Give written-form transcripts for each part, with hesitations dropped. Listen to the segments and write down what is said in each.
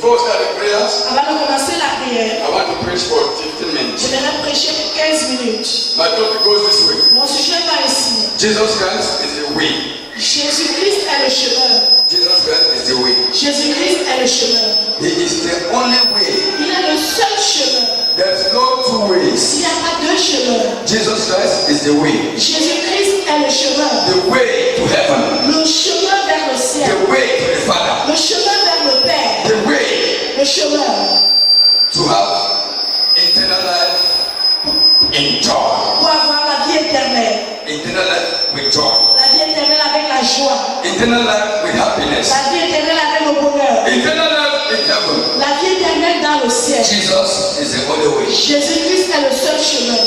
Before starting prayers, Avant de commencer la prière, I want to preach for 15 minutes. j'aimerais prêcher pour 15 minutes. My topic goes this way. Mon sujet va ici. Jesus Christ is the way. Jésus-Christ est le chemin. Jesus Christ is the way. Jésus-Christ est le chemin. He is the only way. Il est le seul chemin. There's no two ways. Il n'y a pas deux chemins. Jesus Christ is the way. Jésus-Christ est le chemin. The way to heaven. Le chemin vers le ciel. The way to the Father. Le chemin vers le Père. The way Le chemin to have eternal life in joy. pour avoir la vie éternelle. Eternal life with joy. La vie éternelle avec la joie. Eternal life with happiness. La vie éternelle avec le bonheur. Eternal life in heaven. La vie éternelle dans le ciel. Jesus is the only way. Jésus-Christ est le seul chemin.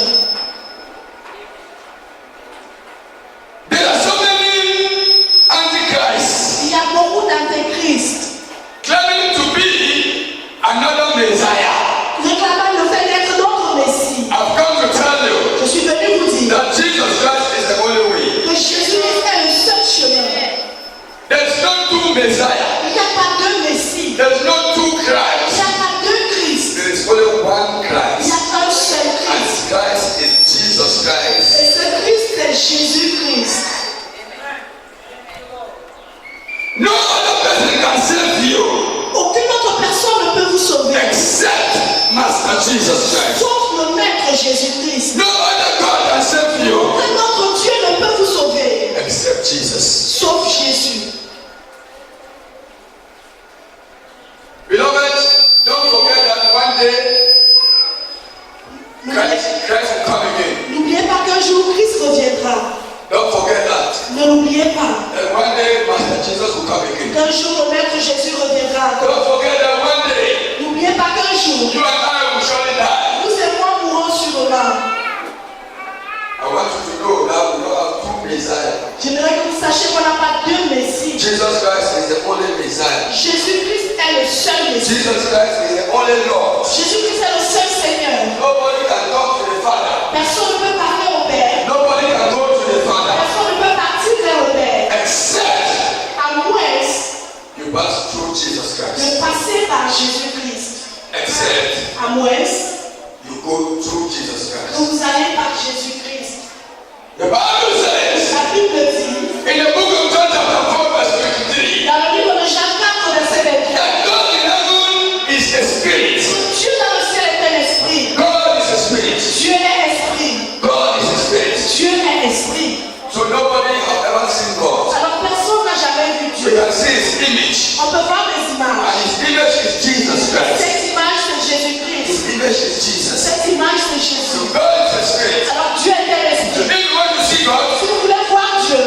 There are so many antichrists Il y a beaucoup d'antéchrists claiming to be another Messiah. réclamant le fait d'être notre Messie. I've come to tell you Je suis venu vous dire that Jesus Christ is the only way. que Jésus-Christ est le seul chemin. There's no two Messiah. Il n'y a pas deux Messies. There's no two Il n'y Christ. a pas deux Christ. There is only one Il y Christ. a un seul And Christ. Christ is Jesus Christ. Et ce Christ est Jésus-Christ. No other person can save you Aucune autre personne ne peut vous sauver. except Master Jesus Christ. Sauf le Maître Jésus-Christ. No other God can save you Aucun autre Dieu ne peut vous sauver. except Jesus. Sauf Jésus. Beloved, don't forget that one day Christ will come again. N'oubliez pas qu'un jour Christ reviendra. Don't forget that. Ne l'oubliez pas. And one day Master Jesus will come again. Qu'un jour le Maître Jésus reviendra. Don't forget that one day N'oubliez pas qu'un jour, you and I will surely die. vous et moi mourrons sur le mât. I want you to know that we don't have two Messiah. J'aimerais que vous sachiez qu'on n'a pas deux Messies. Jesus Christ is the only Messiah. Jésus-Christ est le seul Messie. Jesus Christ is the only Lord. Jésus-Christ est le seul Seigneur. Nobody can talk to the Father. Personne ne peut parler au Père. Nobody can go to the Father Personne ne peut partir vers le Père. except À moins you pass through Jesus de Christ. passer par Jésus-Christ. Except À moins you go through Jesus que Christ. vous allez par Jésus-Christ. The Bible says La Bible dit, in the book of John chapter 4 verse 23 dans le livre de Jean 4, verset 23, that God in heaven is a spirit. Dieu dans le ciel est un esprit. God is a spirit. Dieu est esprit. God is a spirit. Dieu est esprit. So nobody have ever seen God. Alors personne n'a jamais vu We Dieu. can see his image. On peut voir les And images. his image is Jesus Christ. Cette image c'est Jésus-Christ. His image is Jesus. Cette image c'est So Jésus. God is a spirit. Alors Dieu est un So esprit. if you want to see God, Si vous voulez voir Dieu,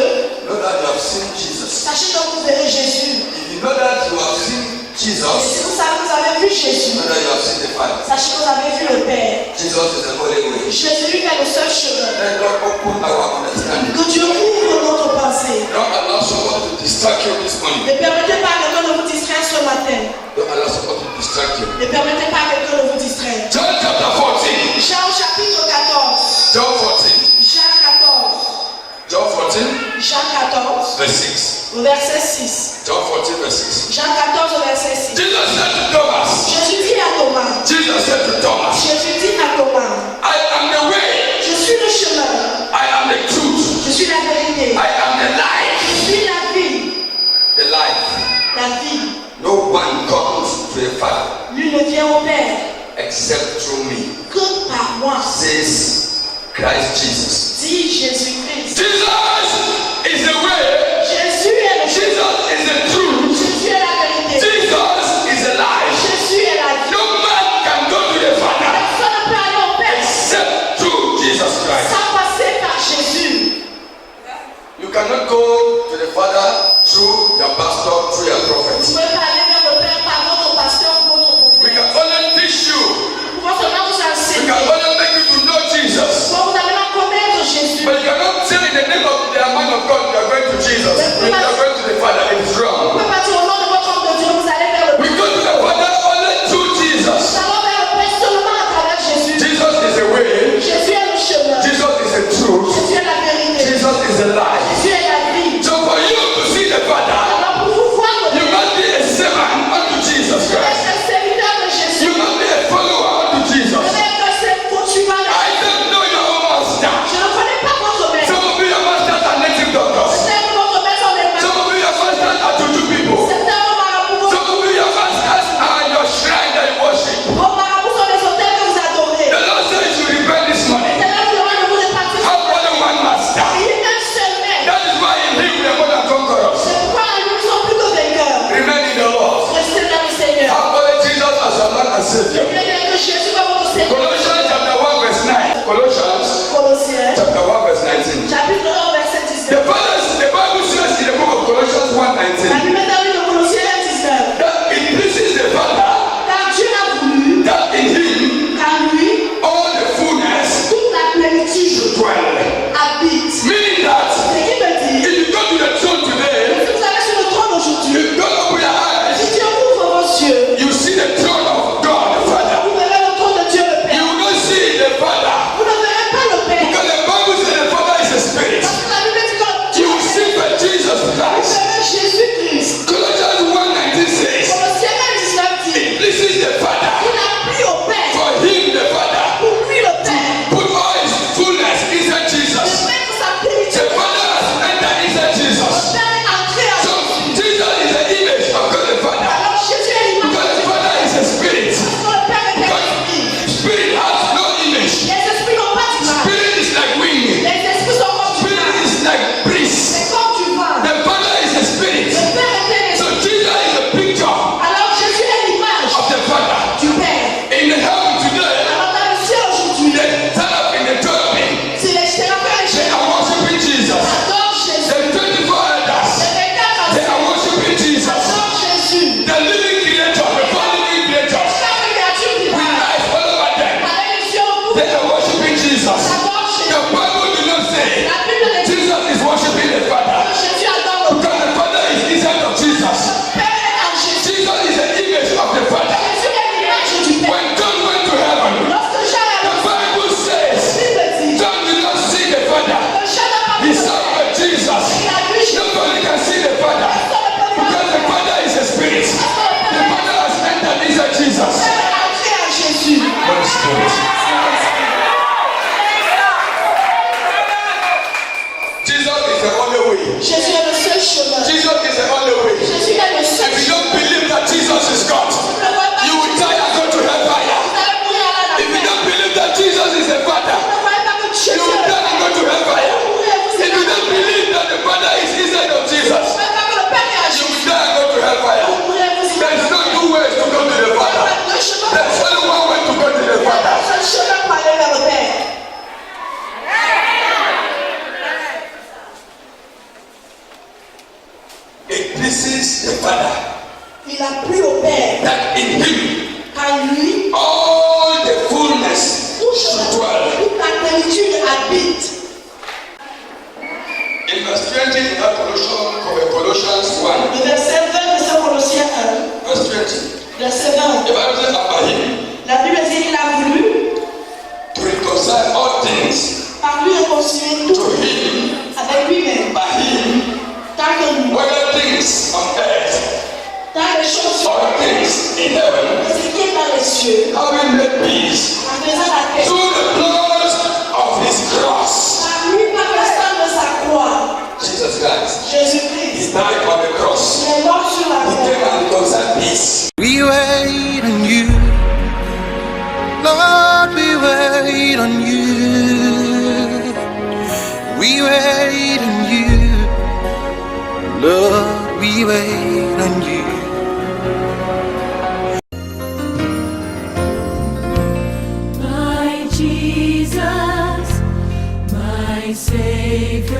know that you have seen Jesus. sachez que vous verrez Jésus. If you know that you have seen Et si Jesus, vous savez que vous avez vu Jésus, know that you have seen the Father. sachez que vous avez vu le Père. Jesus is the only way. Jésus est le seul chemin. Let God open our understanding. Que Dieu ouvre notre pensée. Don't allow someone to distract you this morning. Ne permettez pas à quelqu'un de vous distraire ce matin. Don't allow someone to distract you. Ne permettez pas à quelqu'un de vous distraire. John chapter 14. Jean au chapitre 14. John 14. Jean 14. John 14, Jean 14, verse 6. au verset 6. John 14, verse 6. Jean 14, au verset 6. Jesus said to Thomas. Jésus dit à Thomas. Jesus said to Thomas, Jésus dit à Thomas. I am the way. Je suis le chemin. I am the truth. Je suis la vérité. I am the life. Je suis la vie. The life. La vie. No one comes to the Father Lui ne vient au Père except through me. que par moi. Says Christ Jesus. Dit Jésus-Christ. Jesus is the way. Jésus est le chemin. Jesus is the truth. Jésus est la vérité. Jesus is the life. Jésus est la vie. No man can go to the Father Personne ne peut aller au Père except through Jesus Christ. sans passer par Jésus. You cannot go to the Father through your pastor, through your Vous prophet. ne pouvez pas aller vers le Père par votre pasteur ou votre We prophète. can only teach you. Nous pouvons seulement vous We enseigner. can only make you to know Jesus. Pour vous allez connaître Jésus. But you cannot say in the name of the man of God you are going to Jesus. You are going to the Father. It's Vous ne wrong. pouvez pas dire au nom de votre homme de Dieu, vous allez vers le We Père. go to the Father only through Nous Jesus. allons vers le Père seulement à travers Jésus. Jesus is the way. Jésus est le chemin. Jesus is the truth. Jésus est la vérité. Jesus is the life. Jésus est la vie. So for you to see the Father, Alors pour vous voir le you Père, must be a servant unto Jesus vous êtes Christ. un Savior. Jésus va votre Seigneur. Colossians chapter 1 verse 9. Colossians Colossiens, chapter 1 verse 19. chapitre 1, verset The 19. Bible says in the book of Colossians 1 La 19 Bible dit dans Colossiens 19. that it pleases the Father Car Dieu a voulu that in Him qu'en lui, all the fullness toute la plénitude should dwell. habite. Meaning that Ce qui veut dire, if you go to the throne today, si vous allez sur le trône aujourd'hui, you don't open your eyes, si Dieu ouvre vos yeux, you see the throne of God the Father. vous verrez le trône de Dieu le You Père. will not see the Father Vous ne verrez pas le Père. because the Bible says the Father is a spirit. Parce que la Bible dit que You Dieu will see by Jesus vous Christ. verrez Jésus-Christ. Colossians 1:19 says Colossiens 19 dit, it pleases the Father il a pris au Père, for Him the Father pour lui le Père, put all His fullness inside de Jesus. mettre sa The plénitude. Father has entered inside Le Jesus. Père est entré à So Jésus. Jesus is the image of God the Father Alors Jésus est l'image because de the Dieu. Father is a spirit. Parce que le Père est un esprit. Spirit has no image. Les esprits n'ont pas d'image. Spirit is like wind. Les esprits sont comme du Spirit vent. is like breeze. C'est comme du vent. The Father is a spirit. Le Père est un So esprit. Jesus is a picture Alors Jésus est l'image of the Father. du Père. In the heaven today, Alors dans le ciel aujourd'hui, the seraphim, the cherubim, si les séraphins et they les are worshiping Jesus. adorent Jésus, The 24 elders, les 24 they are worshiping Jesus. adorent Jésus. The living creator, the four living creatures, Chaque créature qui with parle, life all over them, avec les yeux au bout, they are worshiping Jesus. adorent The Jésus. Bible do not say La Bible dit Jesus is worshiping the Father que Jésus adore le because the Father is inside of Jesus. Père est en Jésus. Jesus is the image of the Father. Jésus est l'image du Père. When John went to heaven, Lorsque Jean est the Bible says Bible dit, John did not see the Father. que Jean n'a pas He vu le saw Père. Jesus. Il a vu Jésus. Nobody can see the Father because the Father is a spirit. The Father has entered inside Jesus. Le Père est entré en Jésus. Holy Spirit. Jesus is the only way. Jésus est le seul chemin. Jesus is the only way. Jésus est le seul If you chemin. don't believe that Jesus is God, Vous ne voyez pas you will die and go to hellfire. Vous allez mourir à la If you terre. don't believe that Jesus is the Father, Vous ne voyez pas que you Jésus will est le die and go to hellfire. If you don't believe that the Father is inside of Jesus, Vous ne voyez pas que le Père est en you will Jésus. die and go to hellfire. Vous mourrez-vous si There is no two ways to go to the Father. Le chemin There's only one way to go to the Father. c'est le chemin pour aller vers le Père. It pleases the Father Il a pris au Père. that in Him Car lui, all the fullness should dwell. toute la plénitude habite. In verse 20 in that Colossians 1, Le verset 20 de Saint Colossiens 1, verse 20, verset 20. the Bible says about Him La Bible dit qu'il a voulu to reconcile all things par lui réconcilier tout to Him, avec lui-même. by Him, Tant que nous, whether things on earth tant les choses sur or la terre, things in heaven, et ce qui est dans les cieux, having made peace en faisant la paix. through the blood of His cross. Par lui, par le sang de sa croix, Jesus Christ, Jésus-Christ, He died on the cross. il est mort sur la He came croix. and reconciled peace. We wait on you, Lord, we wait on you. We wait on you, Lord, we wait on you. My Jesus, my Savior,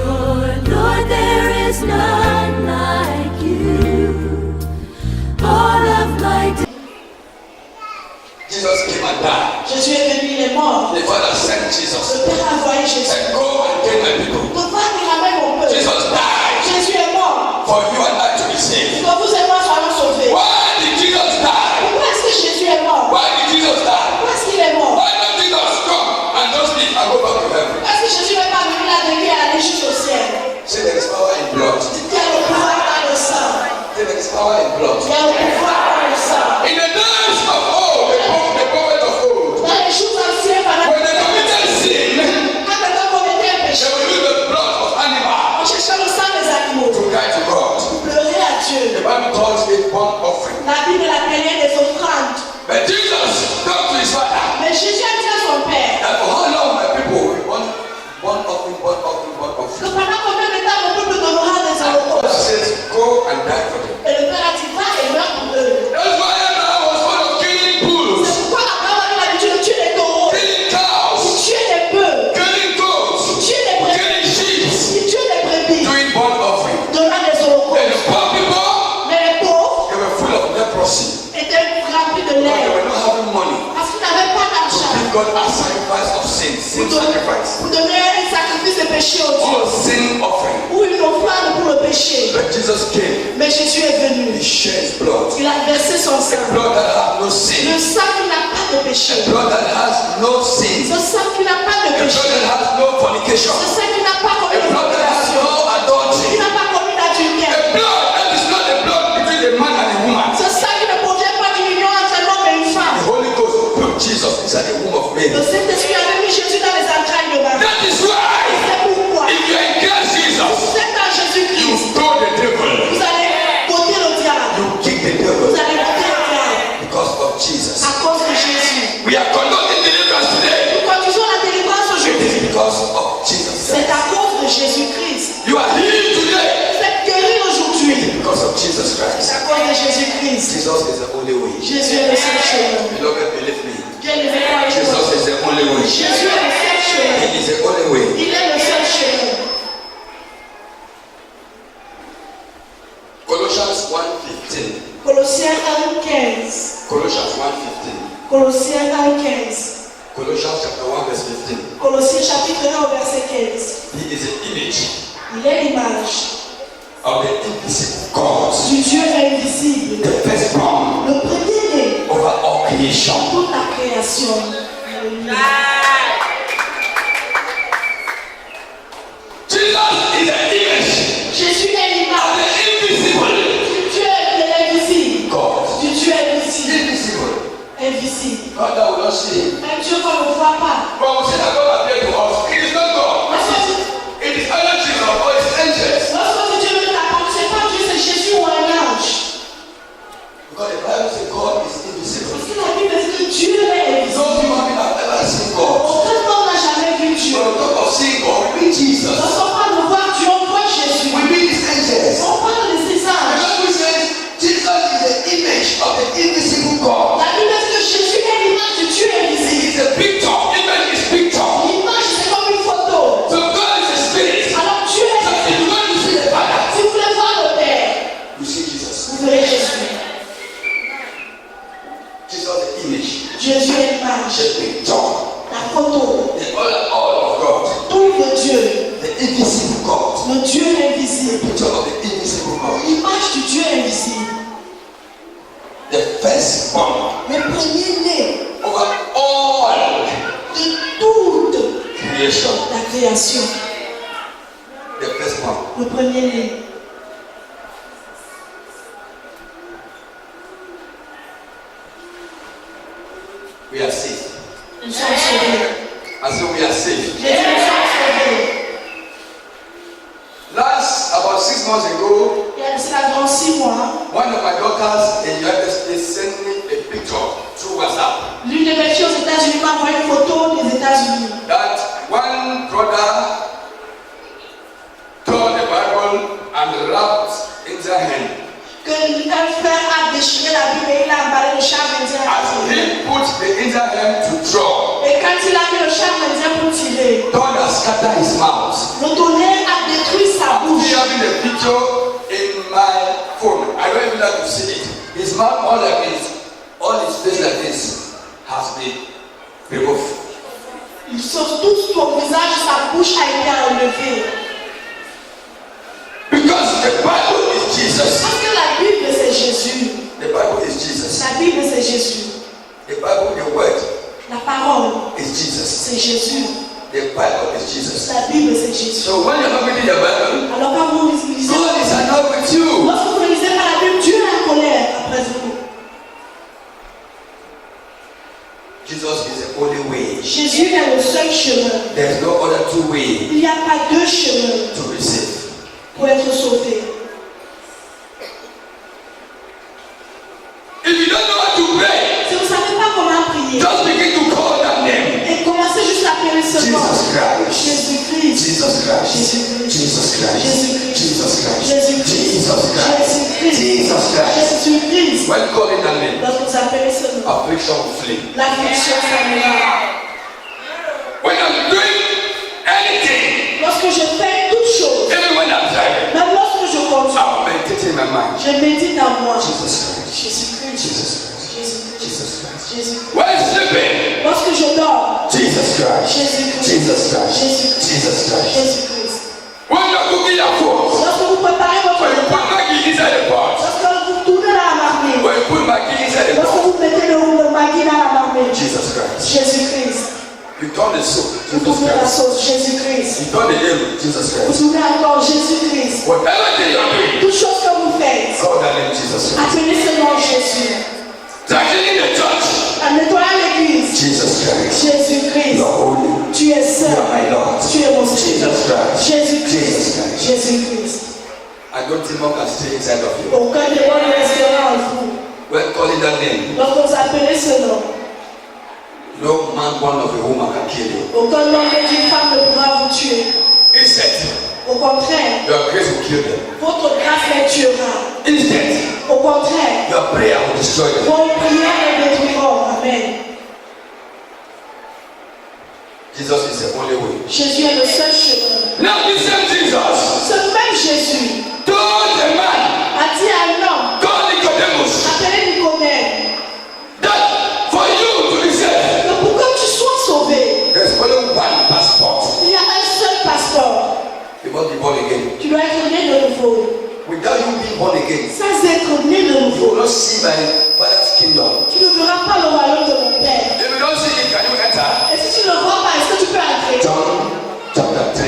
Lord, there is none like you. All of my Jesus came and died. Jésus est venu, il est mort. The Father sent Jesus. Le Père a envoyé Jésus. Said, go and take my people. Donc, va et ramène mon peuple. Jesus died Jésus est mort. for you and I to be saved. Pour que vous et moi soyons sauvés. Why did Jesus die? Pourquoi est-ce que Jésus est mort? Why did Jesus die? Pourquoi est-ce qu'il est mort? Why don't Jesus come and just leave and go back to heaven? Est-ce que Jésus n'est pas venu la guérir et aller jusqu'au ciel? Say there is power in blood. Il y a le pouvoir dans le sang. Say there is power in blood. Il y a le pouvoir dans le sang. In the days of old, the prophet of old, Dans les jours anciens, pendant when they committed sin, quand quelqu'un commettait un péché, they will use the blood of give God a sacrifice of sin sacrifice, Pour donner un sacrifice de péché au or Dieu. sin offering. Ou une offrande pour le péché. But Jesus came, Mais Jésus est venu. he shed his blood. Il a versé son sang. Blood that has no Le sin. sang qui n'a pas de péché. Blood that has no sin. Ce sang qui n'a pas de A blood péché. that has no fornication. Ce sang qui n'a pas commis A blood that has d'adultère. no adultery. Qui n'a pas commis d'adultère. A blood that is not a blood between a man and a woman. Ce sang qui ne provient pas d'une union entre un homme et une The femme. Holy Ghost put Jesus inside the womb of Le Mary. Saint-Esprit avait mis Jésus dans les entrailles de Marie. That is why, C'est pourquoi, if you are in Christ Jesus, vous êtes en you Jésus-Christ, stole the devil. vous allez botter le diable. You kick the Vous devil allez botter le diable because of Jesus. à cause de Jésus. We are conducting deliverance today. Nous conduisons la délivrance It aujourd'hui. is because of Jesus. C'est à cause de Jésus-Christ. You are healed today Vous êtes guéris aujourd'hui. because of Jesus C'est Christ. à cause de Jésus-Christ. Jesus is the only way. Jésus est le seul chemin. Beloved, believe me. Bien aimé, croyez-moi. Jesus is the only way. Jésus est le seul chemin. He is the only way. Il est le seul chemin. Colossians 1:15. Colossiens 1:15. Colossians 1:15. Colossiens 1:15. Colossians chapter 1 verse 15. Colossiens chapitre 1 au verset 15. He is the image Il est l'image of the invisible God, du Dieu invisible, the firstborn le premier-né over all de creation. toute la création. Alléluia. Jesus is the image Jésus est of l'image the invisible du Dieu de l'invisible. God. Du Dieu invisible. Invisible. Invisible. God that will not see him. Un Dieu qu'on ne voit pas. But we say that God appeared to us. It is not God. It is either Jesus or it's angels. Lorsque Dieu veut t'apprendre, c'est pas Dieu, c'est Jésus ou un ange. Because the Bible says God is invisible. Parce que la Bible dit que Dieu est invisible. No human being has ever seen God. Aucun homme n'a jamais vu Dieu. When we talk of seeing God, we mean Jesus. Lorsqu'on parle de voir Dieu, on voit Jésus. We mean his angels. On parle de ses The anges. Bible says Jesus is the image of the invisible God. La Bible dit que Jésus est l'image du Dieu He invisible. is a picture. Image is picture. L'image, c'est comme une photo. So God is a spirit. Alors Dieu est So if you want to see the Father, Si vous voulez voir le Père, you see Jesus. vous verrez Jésus. Jesus the image. Jésus est l'image, The picture. la photo, The all of God. tout le Dieu, The invisible God. le Dieu invisible, Picture of the invisible God. l'image du Dieu invisible, The firstborn le premier-né over all de toute creation. la création, The firstborn. le premier-né. We are saved. Nous sommes sauvés. And so we are saved. Jésus, nous sommes sauvés. Last about 6 months ago, Il y a de cela dans 6 mois, one of my daughters in the United States sent me a picture through WhatsApp l'une de mes filles aux États-Unis m'a envoyé une photo des États-Unis. that one brother tore the Bible and wrapped in their hand. Que un frère a déchiré la Bible et il a emballé le char indien. As he put the Indian hand to draw, Et quand il a mis le char indien pour tirer, thunder scattered his mouth. le tonnerre a détruit sa I'm bouche. still having the picture in my phone. I don't even like to see it. His mouth all like this, all his face like this has been removed. Tout son visage, sa bouche a été enlevée. Because the Bible is Jesus. Parce que la Bible c'est Jésus. The Bible is Jesus. La Bible c'est Jésus. The Bible, the word La parole is Jesus. c'est Jésus. The Bible is Jesus. La Bible c'est Jésus. So when you're not reading the Bible, Alors quand vous lisez, God is annoyed with you. lorsque vous ne lisez pas la Bible, Dieu est en colère après vous. Jesus is the only way. Jésus est le seul chemin. There is no other two way Il n'y a pas deux chemins to receive. pour être sauvé. If you don't know how to pray, Si vous ne savez pas comment prier, just begin to call that name. et commencez juste à appeler ce nom. Jesus Christ. Jésus-Christ. Jesus Christ. Jésus-Christ. Jesus Christ. Jésus-Christ. Jesus Christ. Jésus-Christ. Jesus Christ. Jésus-Christ. Jesus Christ. Jésus-Christ. When calling that name, Lorsque vous appelez ce nom, affliction will flee. l'affliction s'annulera. When I'm doing anything, Lorsque je fais toute chose, even when I'm driving, même lorsque je conduis, I'm meditating in my mind. je médite en moi. Jesus Christ. Jésus-Christ. Jesus Christ. Jésus-Christ. Jesus Christ. Jésus-Christ. When sleeping, Lorsque je dors, Jesus Christ. Jésus-Christ. Jesus Christ. Jésus-Christ. Jesus Christ. Jésus-Christ. When you are cooking your food, Lorsque vous préparez votre when you put repas, Maggi inside the pot, lorsque vous tournez dans la marmite, when you put Maggi inside the lorsque pot, vous mettez le maggi dans la marmite, Jesus Christ. Jésus-Christ. You turn the soup, Vous Jesus tournez la Christ. sauce, Jésus-Christ. You turn the ale, Jesus Vous Christ. tournez encore Jésus-Christ. Whatever thing you are doing, Toute chose que vous faites, call that name Jesus Christ. appelez ce nom Jésus. Cleaning the church, En nettoyant l'église, Jesus Christ. Jésus-Christ. You are holy. Tu es You saint. are my Lord. Tu es mon Seigneur. Jesus Christ. Jésus-Christ. Jesus Christ. Jésus-Christ. And no demon can stay inside of you. Aucun démon ne restera en vous. When calling that name, Lorsque vous appelez ce nom, no man born of a woman can kill you. aucun homme et une femme ne pourra vous tuer. Instead, Au contraire, your grace will kill them. votre grâce les tuera. Instead, Au contraire, your prayer will destroy them. vos prières les détruiront. Amen. Jesus is the only way. Jésus est le seul chemin. Now the same Jesus Ce même Jésus told the man, a dit à l'homme, call Nicodemus, appelé Nicodème, that for you to be saved, que pour que tu sois sauvé, there's only one passport. il y a un seul passeport. You must be born again. Tu dois être né de nouveau. Without you being born again, Sans être né de you nouveau, will not see my Father's kingdom. tu ne verras pas le royaume de mon Père. If you don't see it, can you enter? Et si tu ne le vois pas, est-ce que tu peux entrer? John chapter 3,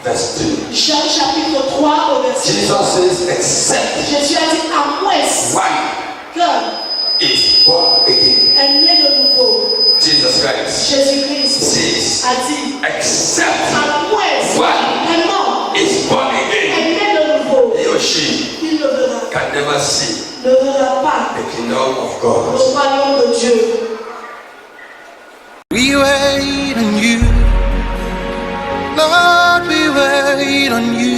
verse 2. Jean chapitre 3 au verset Jesus says, except Jésus a dit à moins one que is born again. est né de nouveau. Jesus Christ Jésus-Christ says, a dit except à moins un homme is born again, est né de nouveau. he or she Il ne verra, can never see ne verra pas the kingdom of le God. royaume de Dieu. We wait on you, Lord, we wait on you.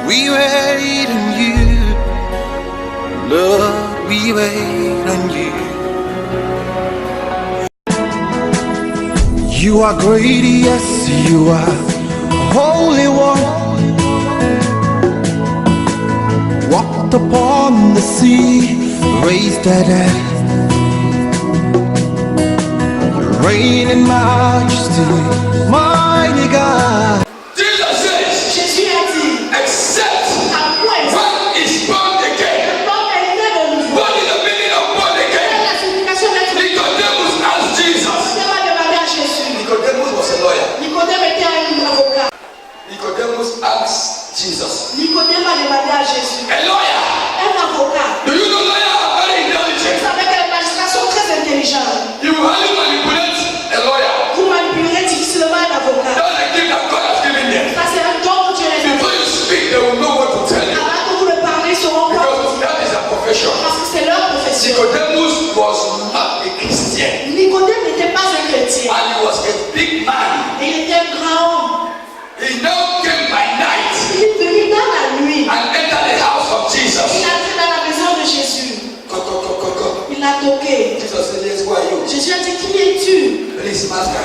We wait on you, Lord, we wait on you. You are great, yes, you are Holy One. Walked upon the sea, raised the dead. Reign in majesty, mighty God. Jesus says, Jésus a dit except à moins one is born again. un homme est né de nouveau. What is the meaning of born Quelle again? est la signification d'être né? Nicodemus asked Jesus. Nicodème a demandé à Jésus. Nicodemus was a lawyer. Nicodème était un avocat. Nicodemus asked Jesus. Nicodème a demandé à Jésus. A lawyer. Un avocat. Do you know lawyers are very Vous intelligent? savez que les magistrats sont très intelligents. You will hardly manipulate a lawyer. Vous manipulerez difficilement un avocat. That's the gift that God has given them. Ça, c'est un don que Dieu les a Before you speak, they will know what to tell you. Avant que vous le parlez, ils sauront quoi. Because that is their profession. Parce que c'est leur profession. Nicodemus was not a Christian. Nicodème n'était pas un chrétien. And he was a big man. Il était un grand homme. He now came by night Il est venu dans la nuit. and entered the house of Il Jesus. est entré dans la maison de Jésus. Go. Il l'a toqué. Jesus said, yes, who are you? Jésus a dit, qui es-tu? Please, master.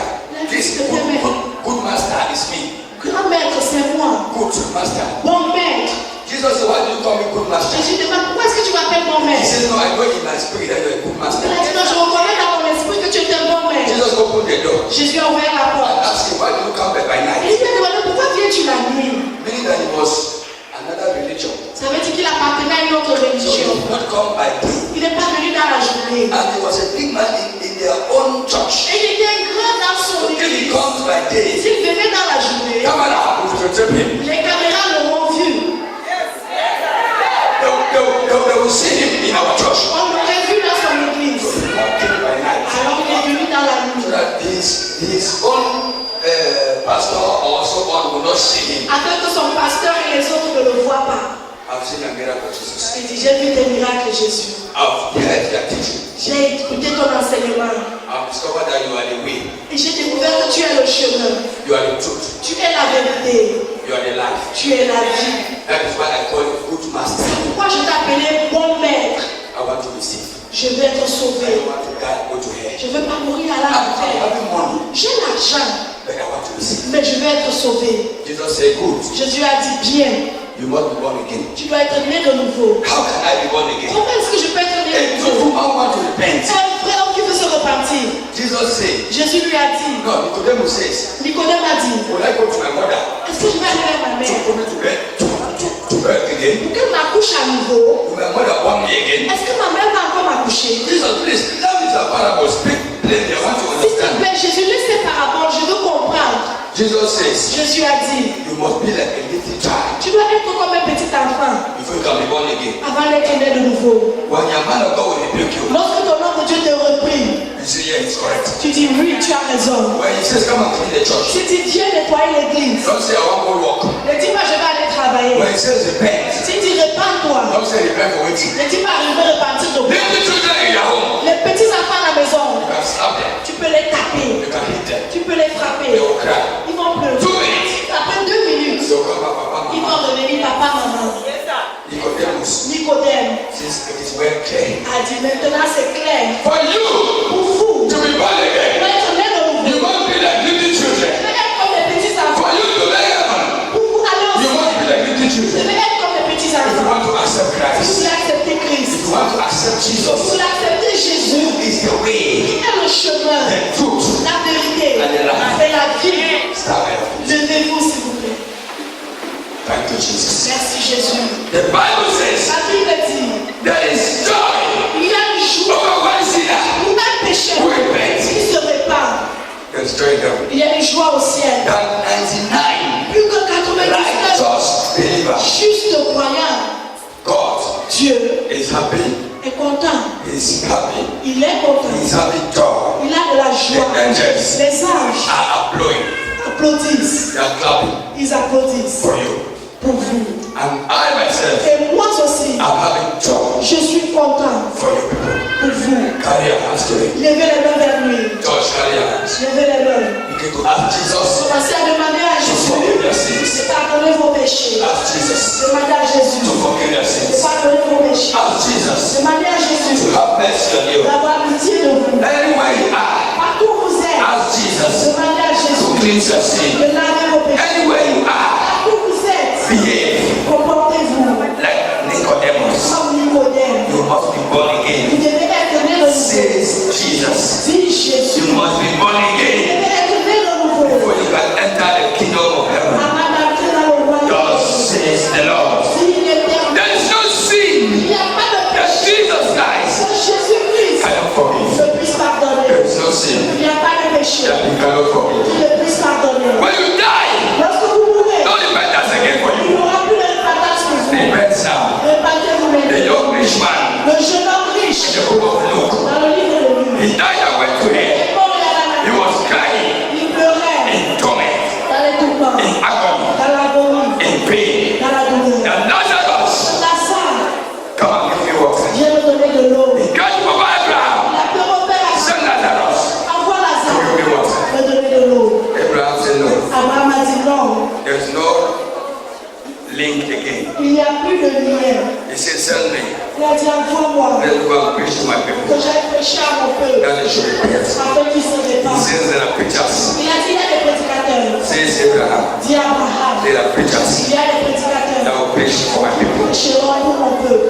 This good master is me. Grand maître, c'est moi. Good master. Bon maître. Jesus said, why do you call me good master? Jésus demande, pourquoi est-ce que tu m'appelles bon He maître? says, no, I know in my spirit that you're a good master. Il a dit, non, je reconnais dans mon esprit que tu es un bon maître. Jesus opened the door Jésus a ouvert la and porte. asked him, why do you come back by Et night? il lui a demandé, pourquoi viens-tu la nuit? Meaning that he was another religion. Ça veut dire qu'il appartenait à une autre So he religion. did not come by day. Il n'est pas venu dans la journée. And he was a big man in their own church. Et il était grand dans son So if he église. comes by day, S'il venait dans la journée, camera will videotape him. les caméras l'auront vu. They will see him in our church. On l'aurait vu dans son église. So he came by night. Alors il est venu dans la So nuit. that his own pastor or someone will not see him. Afin que son pasteur et les autres ne le voient pas. I've seen a miracle, Jesus. Il dit, j'ai vu des miracles, Jésus. I've heard their teaching. J'ai écouté ton enseignement. I've discovered that you are the way, Et j'ai découvert que tu es le chemin. you are the truth, Tu es la vérité. you are the life. Tu es la vie. That is why I call you good master. Pourquoi je t'ai appelé bon maître? I want to receive. Je vais être I sauvé. want to die, go to hell. Je ne veux pas mourir à la I'm terre. having money, J'ai l'argent, but I want to receive. mais je vais être sauvé. Jesus said, good. Jésus a dit bien, You must be born again. tu dois être né de nouveau. How can I be born again? Comment est-ce que je peux être né A de true nouveau? woman want to repent. Un vrai homme qui veut se repentir. Jesus Jesus said, Jésus lui a dit, no, Nicodemus says, Nicodème a dit, will I go to my mother est-ce que je vais aller à ma mère for me to birth again? pour qu'elle m'accouche à nouveau? Will my mother want me again? Est-ce que ma mère va encore m'accoucher? Jesus, please, that is a parable. Speak plainly. I want to S'il te understand. plaît, Jésus, laisse ces paraboles, je veux comprendre. Jesus says, Jésus a dit, you must be like a little child tu dois être comme un petit enfant before you can be born again. avant d'être né de nouveau. When your man of God will rebuke you, Lorsque ton homme de Dieu te reprime, you say, yeah, it's correct. tu dis oui, tu as raison. When he says, come and clean the church, Si tu viens nettoyer l'église, don't say, I want to walk. ne dis pas je vais aller travailler. When he says, repent, Si tu répands-toi, don't say, repent for waiting. ne dis pas je vais repartir de quoi. Little children in your home, Les petits enfants à la maison, you can slap them, tu peux les taper, you can hit them, tu peux les they frapper. will cry. Ils vont 2 pleurer. minutes, Après 2 minutes, they'll come back, papa, ils mama. vont revenir papa, maman. Nicodemus Nicodème says, it is well clear. a dit maintenant c'est clair. For you Pour vous, to be born pour again, être né de nouveau, you must be like little vous children. devez être comme les petits enfants. For you to be heaven, Pour vous aller au you ciel, must be like little vous children. devez être comme les petits If you enfants. want to accept Si vous Christ, voulez accepter if Christ, you want to accept si Jesus, vous voulez accepter Jésus, is the way, est le chemin, the truth, la vérité and the life. et la vie. Start with. Levez-vous s'il vous plaît. Thank you, Jesus. Merci Jésus. The Bible says La Bible dit, there is joy il y a une joie over one sinner pour un pécheur who repents. qui se répand. There's joy in heaven. Il y a une joie au ciel. Than 99 Plus que 99 righteous believers. justes croyants. God Dieu is happy. est content. He's happy. Il est content. He's having joy. Il a de la The joie. angels Les anges are applauding. applaudissent. They are clapping Ils applaudissent for you. pour vous. And I myself Et moi aussi, am having joy je suis content for you people. pour vous. Carry your hands to it. Levez les mains vers lui. Just carry your hands. Levez les mains. Begin to ask Jesus Commencez à demander à to Jésus forgive your de sins. pardonner vos péchés. Ask Jesus Demandez à Jésus to forgive your de sins. pardonner vos péchés. Ask Jesus Demandez à Jésus to have mercy on you. d'avoir pitié de vous. Anywhere you are, Partout où vous êtes, ask Jesus demandez à to Jésus cleanse your sin. de laver vos péchés. Anywhere you are, Partout où vous êtes, behave comportez-vous like Nicodemus. comme Nicodème. You must be born Vous again. devez être né de nouveau. Says Jesus. Dis Jésus. You must be born Vous again devez être né de nouveau. before you can enter the kingdom of heaven. Avant d'entrer dans le royaume. Thus says the Lord. Dis l'Éternel. There is no sin Il n'y a pas de that péché Jesus Christ que Jésus-Christ cannot forgive. ne puisse pardonner. There is no sin Il n'y a pas de péché that He cannot forgive. qui ne puisse pardonner. When you die, Lorsque vous mourrez, no repentance again for il you. n'y aura plus de repentance pour vous. Repent now. Répandez-vous The maintenant. young rich man Le jeune homme in riche, the book of Luke, dans le livre de Luc, he died and went to hell. est mort et He à la was crying il pleurait in torment, dans les tourments, in agony, dans l'agonie, in pain. dans la douleur. And Lazarus, Lazare, come and give me water. viens me donner de l'eau. He cried over Abraham. Il a pleuré au Père, Son Lazarus, envoie Lazare, give me water. me donner de l'eau. Abraham said no. Abraham a dit non, There's no link again. il n'y a plus de lien. He said, send me. Il a dit envoie-moi, Let's go and preach to my people. que j'aille prêcher à mon peuple, That they should repent. afin qu'ils se He répandent. says there are preachers. Il a dit il y a des prédicateurs. Says Abraham. Dit Abraham, There are preachers il y a des prédicateurs. that will preach for my people. Prêcheront pour mon peuple.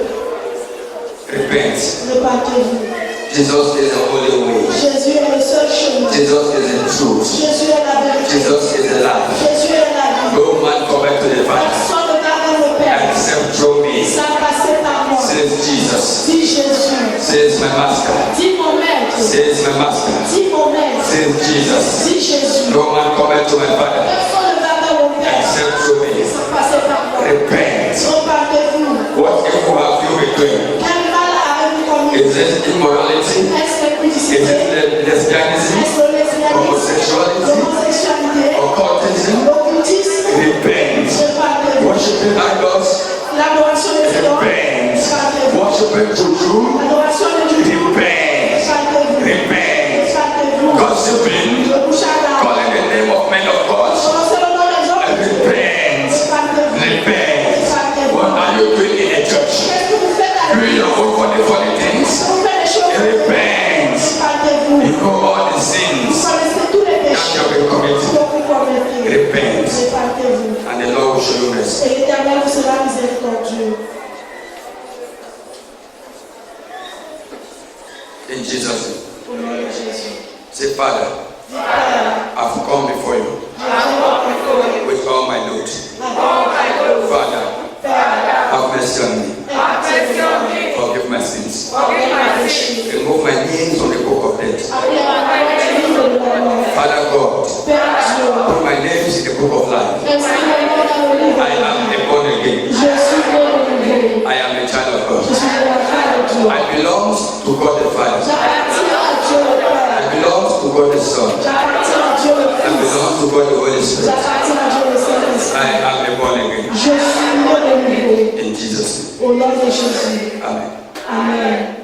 Repent. Repentez-vous. Jesus is the only way. Jésus est le seul chemin. Jesus is the truth. Jésus est la vérité. Jesus is the life. Jésus est la vie. No man come back to the Father Personne ne va vers le Père except through me. sans passer par moi. Says Jesus. Dis Jésus. Says my master. Dis mon maître. Says my master. Dis mon maître. Says Jesus. Dis Jésus. No man come back to my Father Personne ne va vers mon Père except through me. sans passer par moi. Repent. Repentez-vous. What evil have you been doing? Quel mal avez-vous commis? Is it immorality? Est-ce Is l'impudicité? it lesbianism? Est-ce le lesbianisme? Homosexuality? L'homosexualité? Occultism? L'occultisme? Repent. Repentez-vous. Worshiping idols? L'adoration des idoles? Repent. Repentez-vous. Worshiping juju? L'adoration des juifs? Repent. Repentez-vous. Repent. Repentez-vous. Gossiping? Le bouche à la Calling the name of men of God? prononcez le nom des hommes. Repent. Repentez-vous. Repent. Repentez-vous. What are you doing in the church? Qu'est-ce que vous faites à Doing your own funny things? Vous faites des choses. Repent. Repentez-vous. You know all the Vous sins connaissez tous les that péchés you have been committing. que vous commettez. Repent. Repentez-vous. And the Lord will show you mercy. Et l'Éternel vous sera miséricordieux. In Jesus' name. Au nom de Jésus. Say, Father, I've come before you with all my load. Father, have mercy on me. Forgive my sins. Remove my names from the book of death. Father God, put my names in the book of life. I am a born again. I am a child of God. I belong to God the Father. I belong to God the Son. I belong to God the Holy Spirit. I am a born again. In Jesus' name. Amen. Amen.